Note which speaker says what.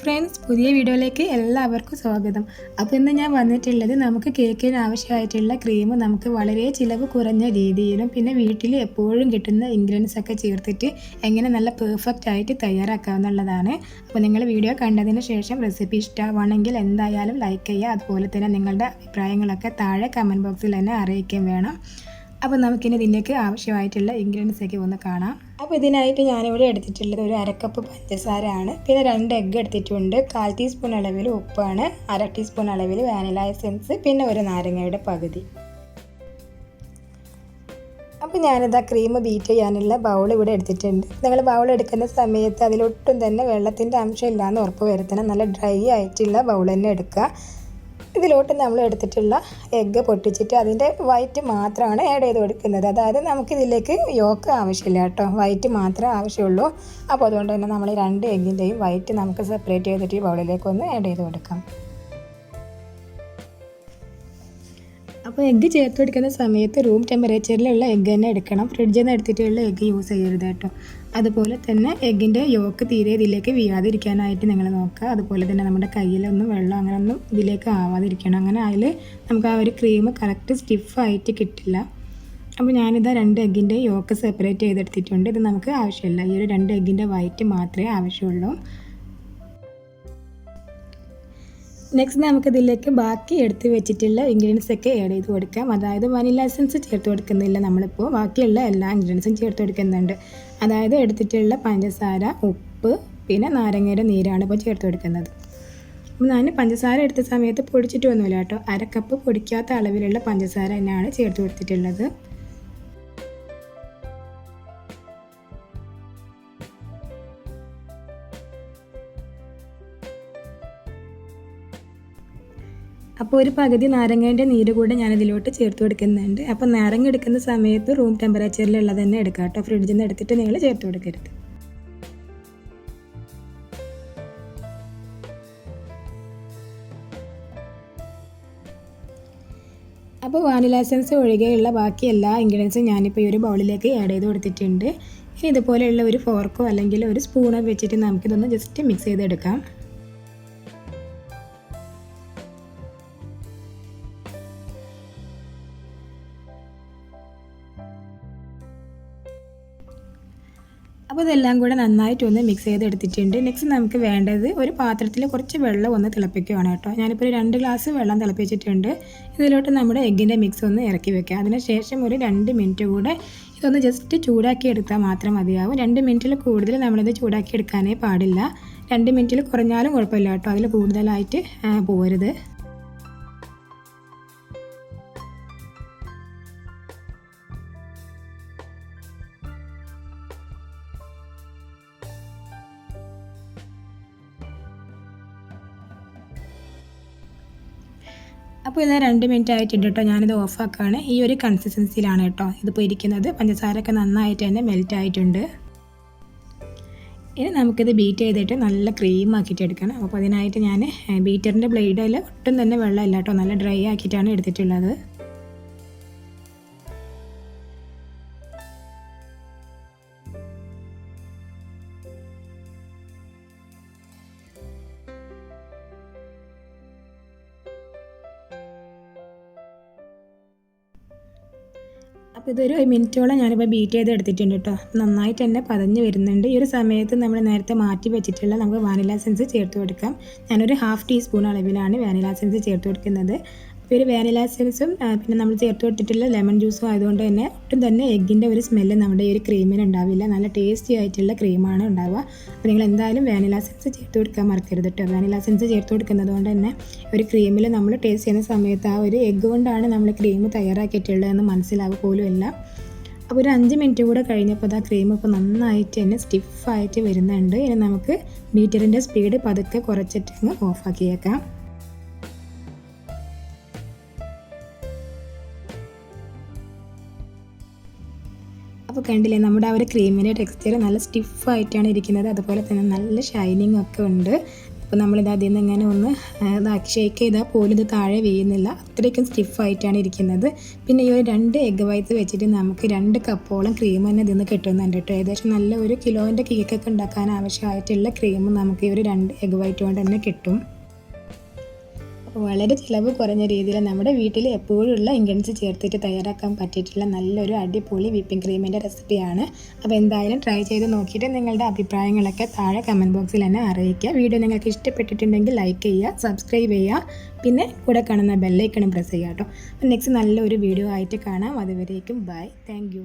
Speaker 1: Friends, പുതിയ വീഡിയോയിലേക്ക് എല്ലാവർക്കും സ്വാഗതം. അപ്പോൾ ഇന്ന് ഞാൻ വന്നിട്ടുള്ളത് നമുക്ക് കേക്കിന് ആവശ്യമായിട്ടുള്ള ക്രീം നമുക്ക് വളരെ ചിലവ് കുറഞ്ഞ രീതിയിലും പിന്നെ വീട്ടിൽ എപ്പോഴും കിട്ടുന്ന ഇൻഗ്രീഡിയൻസ് ഒക്കെ ചേർത്തിട്ട് എങ്ങനെ നല്ല പെർഫെക്റ്റ് ആയിട്ട് തയ്യാറാക്കാവുന്നതാണ്. അപ്പോൾ നിങ്ങൾ വീഡിയോ കണ്ടതിന് ശേഷം റെസിപ്പി ഇഷ്ടമാണെങ്കിൽ എന്തായാലും ലൈക്ക് ചെയ്യുക. അതുപോലെ തന്നെ നിങ്ങളുടെ അഭിപ്രായങ്ങളൊക്കെ താഴെ കമൻറ്റ് ബോക്സിൽ തന്നെ അറിയിക്കുകയും വേണം. അപ്പോൾ നമുക്കിനി ഇതിലേക്ക് ആവശ്യമായിട്ടുള്ള ഇൻഗ്രീഡിയൻസ് ഒക്കെ ഒന്ന് കാണാം. അപ്പോൾ ഇതിനായിട്ട് ഞാനിവിടെ എടുത്തിട്ടുള്ളത് ഒരു അരക്കപ്പ് പഞ്ചസാരയാണ്, പിന്നെ 2 എഗ്ഗ് എടുത്തിട്ടുണ്ട്, 1/4 ടീസ്പൂൺ അളവിൽ ഉപ്പാണ്, 1/2 ടീസ്പൂൺ അളവിൽ വാനില എസൻസ്, പിന്നെ ഒരു നാരങ്ങയുടെ പകുതി. അപ്പോൾ ഞാനിതാ ക്രീം ബീറ്റ് ചെയ്യാനുള്ള ബൗൾ ഇവിടെ എടുത്തിട്ടുണ്ട്. നിങ്ങൾ ബൗൾ എടുക്കുന്ന സമയത്ത് അതിലൊട്ടും തന്നെ വെള്ളത്തിൻ്റെ അംശം ഇല്ലാന്ന് ഉറപ്പ് വരുത്തണം. നല്ല ഡ്രൈ ആയിട്ടുള്ള ബൗൾ തന്നെ എടുക്കുക. ഇതിലോട്ട് നമ്മൾ എടുത്തിട്ടുള്ള എഗ്ഗ് പൊട്ടിച്ചിട്ട് അതിൻ്റെ വൈറ്റ് മാത്രമാണ് ആഡ് ചെയ്ത് കൊടുക്കുന്നത്. അതായത് നമുക്കിതിലേക്ക് യോക്ക് ആവശ്യമില്ല കേട്ടോ, വൈറ്റ് മാത്രമേ ആവശ്യമുള്ളൂ. അപ്പോൾ അതുകൊണ്ട് തന്നെ നമ്മൾ 2 എഗ്ഗിൻ്റെയും വൈറ്റ് നമുക്ക് സെപ്പറേറ്റ് ചെയ്തിട്ട് ഈ ബൗളിലേക്കൊന്ന് ആഡ് ചെയ്ത് കൊടുക്കാം. അപ്പോൾ എഗ്ഗ് ചേർത്ത് കൊടുക്കുന്ന സമയത്ത് റൂം ടെമ്പറേച്ചറിലുള്ള എഗ്ഗ് തന്നെ എടുക്കണം. ഫ്രിഡ്ജിൽ നിന്ന് എടുത്തിട്ടുള്ള എഗ്ഗ് യൂസ് ചെയ്യരുത് കേട്ടോ. അതുപോലെ തന്നെ എഗ്ഗിൻ്റെ യോക്ക് തീരെ ഇതിലേക്ക് വീഴാതിരിക്കാനായിട്ട് നിങ്ങൾ നോക്കുക. അതുപോലെ തന്നെ നമ്മുടെ കയ്യിലൊന്നും വെള്ളം അങ്ങനെയൊന്നും ഇതിലേക്ക് ആവാതിരിക്കണം. അങ്ങനെ അതിൽ നമുക്ക് ആ ഒരു ക്രീം കറക്റ്റ് സ്റ്റിഫായിട്ട് കിട്ടില്ല. അപ്പോൾ ഞാനിതാ 2 എഗ്ഗിൻ്റെ യോക്ക് സെപ്പറേറ്റ് ചെയ്തെടുത്തിട്ടുണ്ട്. ഇത് നമുക്ക് ആവശ്യമില്ല, ഈ ഒരു 2 എഗ്ഗിൻ്റെ വൈറ്റ് മാത്രമേ ആവശ്യമുള്ളൂ. നെക്സ്റ്റ് നമുക്കിതിലേക്ക് ബാക്കി എടുത്ത് വെച്ചിട്ടുള്ള ഇൻഗ്രീഡിയൻസ് ഒക്കെ ആഡ് ചെയ്ത് കൊടുക്കാം. അതായത് വനില എസൻസ് ചേർത്ത് കൊടുക്കുന്നില്ല നമ്മളിപ്പോൾ, ബാക്കിയുള്ള എല്ലാ ഇൻഗ്രീഡിയൻസും ചേർത്ത് കൊടുക്കുന്നുണ്ട്. അതായത് എടുത്തിട്ടുള്ള പഞ്ചസാര, ഉപ്പ്, പിന്നെ നാരങ്ങയുടെ നീരാണ് ഇപ്പോൾ ചേർത്ത് കൊടുക്കുന്നത്. അപ്പോൾ ഞാൻ പഞ്ചസാര എടുത്ത സമയത്ത് പൊടിച്ചിട്ടൊന്നുമില്ല കേട്ടോ, 1/2 കപ്പ് പൊടിക്കാത്ത അളവിലുള്ള പഞ്ചസാര തന്നെയാണ് ചേർത്ത് കൊടുത്തിട്ടുള്ളത്. അപ്പോൾ ഒരു പകുതി നാരങ്ങേൻ്റെ നീര് കൂടെ ഞാനിതിലോട്ട് ചേർത്ത് കൊടുക്കുന്നുണ്ട്. അപ്പോൾ നാരങ്ങ എടുക്കുന്ന സമയത്ത് റൂം ടെമ്പറേച്ചറിലുള്ളത് തന്നെ എടുക്കാം കേട്ടോ, ഫ്രിഡ്ജിൽ നിന്ന് എടുത്തിട്ട് നിങ്ങൾ ചേർത്ത് കൊടുക്കരുത്. അപ്പോൾ വാനില എസൻസ് ഒഴികെയുള്ള ബാക്കി എല്ലാ ഇൻഗ്രീഡിയൻസും ഞാനിപ്പോൾ ഈ ഒരു ബൗളിലേക്ക് ആഡ് ചെയ്ത് കൊടുത്തിട്ടുണ്ട്. ഇനി ഇതുപോലെയുള്ള ഒരു ഫോർക്കോ അല്ലെങ്കിൽ ഒരു സ്പൂണോ വെച്ചിട്ട് നമുക്കിതൊന്ന് ജസ്റ്റ് മിക്സ് ചെയ്തെടുക്കാം. അപ്പോൾ ഇതെല്ലാം കൂടെ നന്നായിട്ടൊന്ന് മിക്സ് ചെയ്തെടുത്തിട്ടുണ്ട്. നെക്സ്റ്റ് നമുക്ക് വേണ്ടത് ഒരു പാത്രത്തിൽ കുറച്ച് വെള്ളം ഒന്ന് തിളപ്പിക്കുകയാണ് കേട്ടോ. ഞാനിപ്പോൾ ഒരു 2 ഗ്ലാസ് വെള്ളം തിളപ്പിച്ചിട്ടുണ്ട്. ഇതിലോട്ട് നമ്മുടെ എഗ്ഗിൻ്റെ മിക്സ് ഒന്ന് ഇറക്കി വെക്കുക. അതിനുശേഷം ഒരു 2 മിനിറ്റ് കൂടെ ഇതൊന്ന് ജസ്റ്റ് ചൂടാക്കി എടുത്താൽ മാത്രം മതിയാവും. 2 മിനിറ്റിൽ കൂടുതൽ നമ്മളിത് ചൂടാക്കി എടുക്കാനേ പാടില്ല. 2 മിനിറ്റിൽ കുറഞ്ഞാലും കുഴപ്പമില്ല കേട്ടോ, അതിൽ കൂടുതലായിട്ട് പോകരുത്. അപ്പോൾ ഇത് 2 മിനിറ്റ് ആയിട്ടുണ്ട് കേട്ടോ, ഞാനിത് ഓഫാക്കുകയാണ്. ഈ ഒരു കൺസിസ്റ്റൻസിയിലാണ് കേട്ടോ ഇതിപ്പോൾ ഇരിക്കുന്നത്. പഞ്ചസാരയൊക്കെ നന്നായിട്ട് തന്നെ മെൽറ്റ് ആയിട്ടുണ്ട്. ഇനി നമുക്കിത് ബീറ്റ് ചെയ്തിട്ട് നല്ല ക്രീം ആക്കിയിട്ട് എടുക്കണം. അപ്പോൾ അതിനായിട്ട് ഞാൻ ബീറ്ററിൻ്റെ ബ്ലേഡിൽ ഒട്ടും തന്നെ വെള്ളമില്ല കേട്ടോ, നല്ല ഡ്രൈ ആക്കിയിട്ടാണ് എടുത്തിട്ടുള്ളത്. അപ്പോൾ ഇതൊരു മിനിറ്റോളം ഞാനിപ്പോൾ ബീറ്റ് ചെയ്ത് എടുത്തിട്ടുണ്ട് കേട്ടോ. നന്നായിട്ട് തന്നെ പതഞ്ഞ് വരുന്നുണ്ട്. ഈ ഒരു സമയത്ത് നമ്മൾ നേരത്തെ മാറ്റി വെച്ചിട്ടുള്ള നമുക്ക് വാനില എസൻസ് ചേർത്ത് കൊടുക്കാം. ഞാനൊരു 1/2 ടീസ്പൂൺ അളവിലാണ് വാനില എസൻസ് ചേർത്ത് കൊടുക്കുന്നത്. അപ്പോൾ ഒരു വാനില എസൻസും പിന്നെ നമ്മൾ ചേർത്ത് കൊടുത്തിട്ടുള്ള ലെമൺ ജ്യൂസും ആയതുകൊണ്ട് തന്നെ ഒട്ടും തന്നെ എഗ്ഗിൻ്റെ ഒരു സ്മെല്ല് നമ്മുടെ ഈ ഒരു ക്രീമിന് ഉണ്ടാവില്ല. നല്ല ടേസ്റ്റി ആയിട്ടുള്ള ക്രീമാണ് ഉണ്ടാവുക. അപ്പോൾ നിങ്ങൾ എന്തായാലും വാനില എസൻസ് ചേർത്ത് കൊടുക്കാൻ മറക്കരുത് കേട്ടോ. വാനില എസൻസ് ചേർത്ത് കൊടുക്കുന്നത് കൊണ്ട് തന്നെ ഒരു ക്രീമിൽ നമ്മൾ ടേസ്റ്റ് ചെയ്യുന്ന സമയത്ത് ആ ഒരു എഗ്ഗ് കൊണ്ടാണ് നമ്മൾ ക്രീം തയ്യാറാക്കിയിട്ടുള്ളതെന്ന് മനസ്സിലാവുക പോലും ഇല്ല. അപ്പോൾ ഒരു 5 മിനിറ്റ് കൂടെ കഴിഞ്ഞപ്പോൾ ആ ക്രീം ഇപ്പോൾ നന്നായിട്ട് തന്നെ സ്റ്റിഫായിട്ട് വരുന്നുണ്ട്. ഇനി നമുക്ക് ബീറ്ററിൻ്റെ സ്പീഡ് പതുക്കെ കുറച്ചിട്ട് അങ്ങ് ഓഫാക്കിയേക്കാം. അപ്പോൾ കണ്ടില്ലേ, നമ്മുടെ ആ ഒരു ക്രീമിൻ്റെ ടെക്സ്ചർ നല്ല സ്റ്റിഫായിട്ടാണ് ഇരിക്കുന്നത്. അതുപോലെ തന്നെ നല്ല ഷൈനിങ് ഒക്കെ ഉണ്ട്. അപ്പോൾ നമ്മളിത് അതിൽ നിന്ന് ഇങ്ങനെ ഒന്ന് ഇതാക്കി ഷേക്ക് ചെയ്താൽ പോലും ഇത് താഴെ വീഴുന്നില്ല, അത്രയ്ക്കും സ്റ്റിഫായിട്ടാണ് ഇരിക്കുന്നത്. പിന്നെ ഈ ഒരു 2 എഗ്ഗ് വൈറ്റ്സ് വെച്ചിട്ട് നമുക്ക് 2 കപ്പോളം ക്രീം തന്നെ ഇതിൽ നിന്ന് കിട്ടുന്നുണ്ട് കേട്ടോ. ഏകദേശം നല്ല ഒരു കിലോൻ്റെ കേക്കൊക്കെ ഉണ്ടാക്കാൻ ആവശ്യമായിട്ടുള്ള ക്രീം നമുക്ക് ഈ ഒരു 2 എഗ്ഗ് വൈറ്റ് കൊണ്ട് തന്നെ കിട്ടും. വളരെ ചിലവ് കുറഞ്ഞ രീതിയിൽ നമ്മുടെ വീട്ടിൽ എപ്പോഴും ഉള്ള ഇൻഗ്രീഡിയൻസ് ചേർത്തിട്ട് തയ്യാറാക്കാൻ പറ്റിയിട്ടുള്ള നല്ലൊരു അടിപൊളി വിപ്പിംഗ് ക്രീമിൻ്റെ റെസിപ്പിയാണ്. അപ്പോൾ എന്തായാലും ട്രൈ ചെയ്ത് നോക്കിയിട്ട് നിങ്ങളുടെ അഭിപ്രായങ്ങളൊക്കെ താഴെ കമൻറ്റ് ബോക്സിൽ തന്നെ അറിയിക്കുക. വീഡിയോ നിങ്ങൾക്ക് ഇഷ്ടപ്പെട്ടിട്ടുണ്ടെങ്കിൽ ലൈക്ക് ചെയ്യുക, സബ്സ്ക്രൈബ് ചെയ്യുക, പിന്നെ കൂടെ കാണുന്ന ബെല്ലൈക്കണും പ്രസ് ചെയ്യുക കേട്ടോ. നെക്സ്റ്റ് നല്ലൊരു വീഡിയോ ആയിട്ട് കാണാം. അതുവരേക്കും ബൈ, താങ്ക് യു.